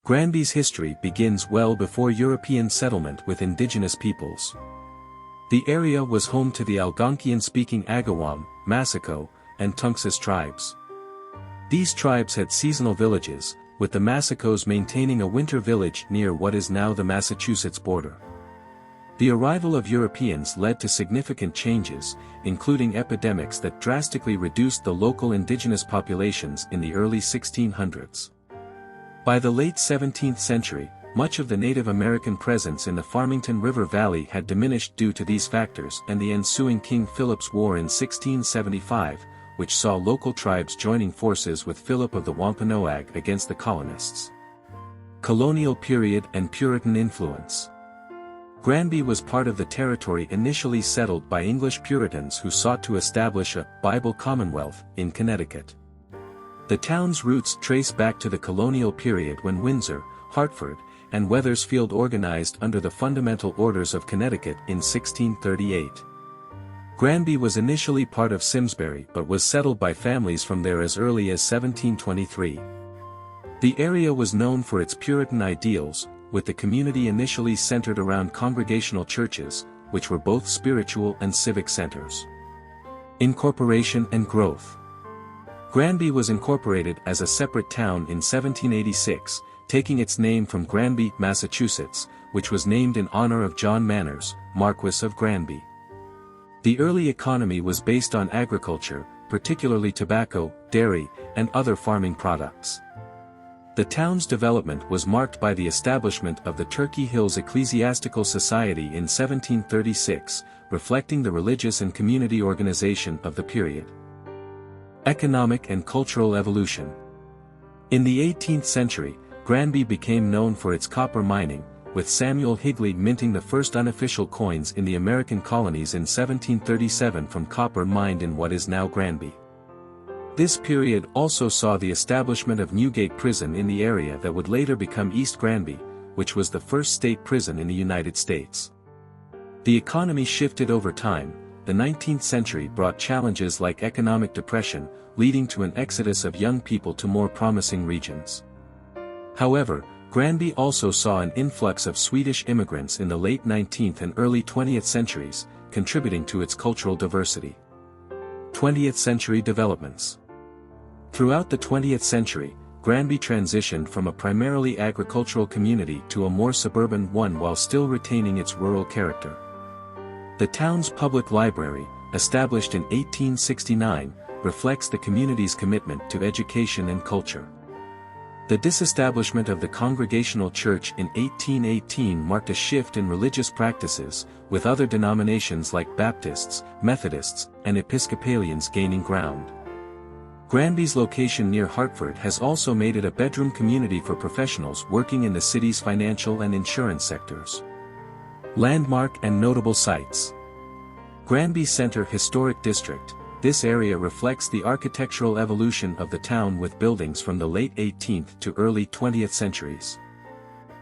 Granby's history begins well before European settlement with indigenous peoples. The area was home to the Algonquian-speaking Agawam, Massaco, and Tunxis tribes. These tribes had seasonal villages, with the Massacos maintaining a winter village near what is now the Massachusetts border. The arrival of Europeans led to significant changes, including epidemics that drastically reduced the local indigenous populations in the early 1600s. By the late 17th century, much of the Native American presence in the Farmington River Valley had diminished due to these factors and the ensuing King Philip's War in 1675, which saw local tribes joining forces with Philip of the Wampanoag against the colonists. Colonial period and Puritan influence. Granby was part of the territory initially settled by English Puritans who sought to establish a Bible Commonwealth in Connecticut. The town's roots trace back to the colonial period when Windsor, Hartford, and Wethersfield organized under the Fundamental Orders of Connecticut in 1638. Granby was initially part of Simsbury but was settled by families from there as early as 1723. The area was known for its Puritan ideals, with the community initially centered around congregational churches, which were both spiritual and civic centers. Incorporation and growth. Granby was incorporated as a separate town in 1786, taking its name from Granby, Massachusetts, which was named in honor of John Manners, Marquess of Granby. The early economy was based on agriculture, particularly tobacco, dairy, and other farming products. The town's development was marked by the establishment of the Turkey Hills Ecclesiastical Society in 1736, reflecting the religious and community organization of the period. Economic and cultural evolution. In the 18th century, Granby became known for its copper mining, with Samuel Higley minting the first unofficial coins in the American colonies in 1737 from copper mined in what is now Granby. This period also saw the establishment of Newgate Prison in the area that would later become East Granby, which was the first state prison in the United States. The economy shifted over time. The 19th century brought challenges like economic depression, leading to an exodus of young people to more promising regions. However, Granby also saw an influx of Swedish immigrants in the late 19th and early 20th centuries, contributing to its cultural diversity. 20th century developments. Throughout the 20th century, Granby transitioned from a primarily agricultural community to a more suburban one while still retaining its rural character. The town's public library, established in 1869, reflects the community's commitment to education and culture. The disestablishment of the Congregational Church in 1818 marked a shift in religious practices, with other denominations like Baptists, Methodists, and Episcopalians gaining ground. Granby's location near Hartford has also made it a bedroom community for professionals working in the city's financial and insurance sectors. Landmark and notable sites. Granby Center Historic District. This area reflects the architectural evolution of the town with buildings from the late 18th to early 20th centuries.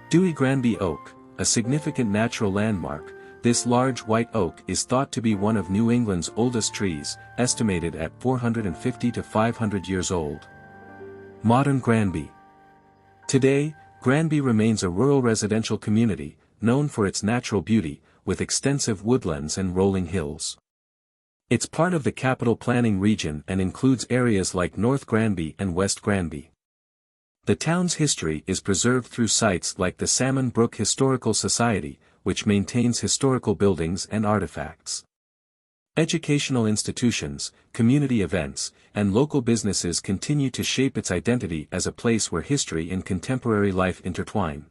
Dewey Granby Oak, a significant natural landmark. This large white oak is thought to be one of New England's oldest trees, estimated at 450 to 500 years old. Modern Granby. Today, Granby remains a rural residential community, known for its natural beauty, with extensive woodlands and rolling hills. It's part of the Capital Planning Region and includes areas like North Granby and West Granby. The town's history is preserved through sites like the Salmon Brook Historical Society, which maintains historical buildings and artifacts. Educational institutions, community events, and local businesses continue to shape its identity as a place where history and contemporary life intertwine.